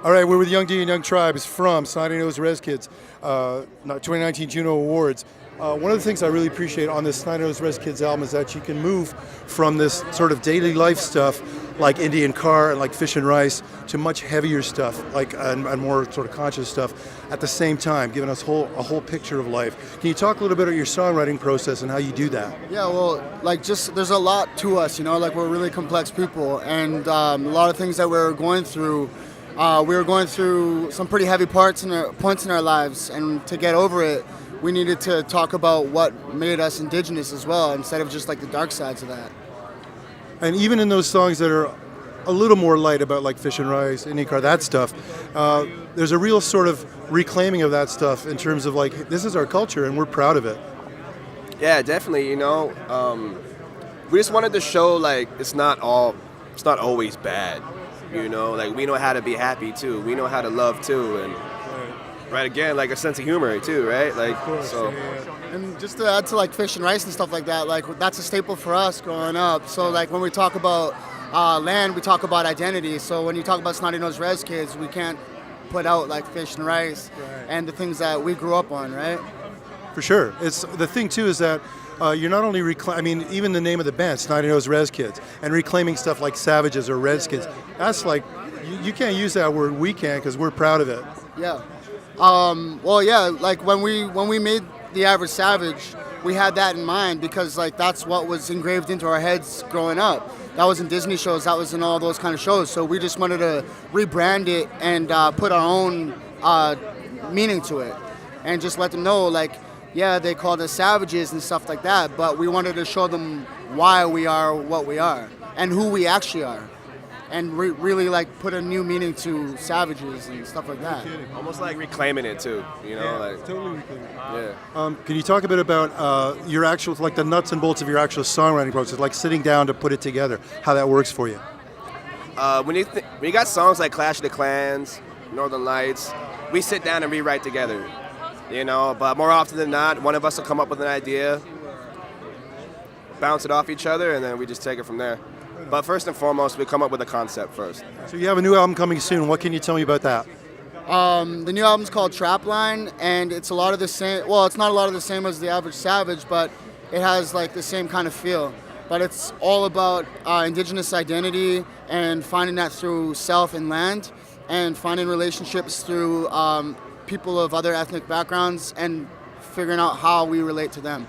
All right, we're with Young D and Young Tribes from Snotty Nose Rez Kids, 2019 Juno Awards. One of the things I really appreciate on this Snotty Nose Rez Kids album is that you can move from this sort of daily life stuff like Indian Car and like Fish and Rice to much heavier stuff like and more sort of conscious stuff at the same time, giving us a whole picture of life. Can you talk a little bit about your songwriting process and how you do that? Yeah, well, like just there's a lot to us, you know, like we're really complex people, and a lot of things that we're going through. We were going through some pretty heavy points in our lives, and to get over it, we needed to talk about what made us indigenous as well, instead of just like the dark sides of that. And even in those songs that are a little more light about like Fish and Rice, Indian Car, that stuff, there's a real sort of reclaiming of that stuff in terms of like, this is our culture and we're proud of it. Yeah, definitely. You know, we just wanted to show like it's not always bad. You know, like we know how to be happy too. We know how to love too, and right again, like a sense of humor too, right? Like so. And just to add to like Fish and Rice and stuff like that, like that's a staple for us growing up. So like when we talk about land, we talk about identity. So when you talk about Snotty Nose Rez Kids, we can't put out like Fish and Rice and the things that we grew up on, right? For sure. It's the thing too is that you're not only even the name of the band, Snotty Nose Rez Kids, and reclaiming stuff like Savages or Redskins. That's like you can't use that word. We can because we're proud of it. Yeah. Well, yeah. Like when we made The Average Savage, we had that in mind because like that's what was engraved into our heads growing up. That was in Disney shows. That was in all those kind of shows. So we just wanted to rebrand it and put our own meaning to it, and just let them know like. Yeah, they called us savages and stuff like that, but we wanted to show them why we are what we are and who we actually are, and really like put a new meaning to savages and stuff like that. Almost like reclaiming it too, you know, like totally reclaiming it. Yeah. Can you talk a bit about your actual, like the nuts and bolts of your actual songwriting process, like sitting down to put it together, how that works for you? When you got songs like Clash of the Clans, Northern Lights, we sit down and rewrite together. You know, but more often than not, one of us will come up with an idea, bounce it off each other, and then we just take it from there. But first and foremost, we come up with a concept first. So you have a new album coming soon. What can you tell me about that? The new album's called Trapline, and it's a lot of the same. Well, it's not a lot of the same as The Average Savage, but it has like the same kind of feel. But it's all about indigenous identity and finding that through self and land, and finding relationships through people of other ethnic backgrounds and figuring out how we relate to them.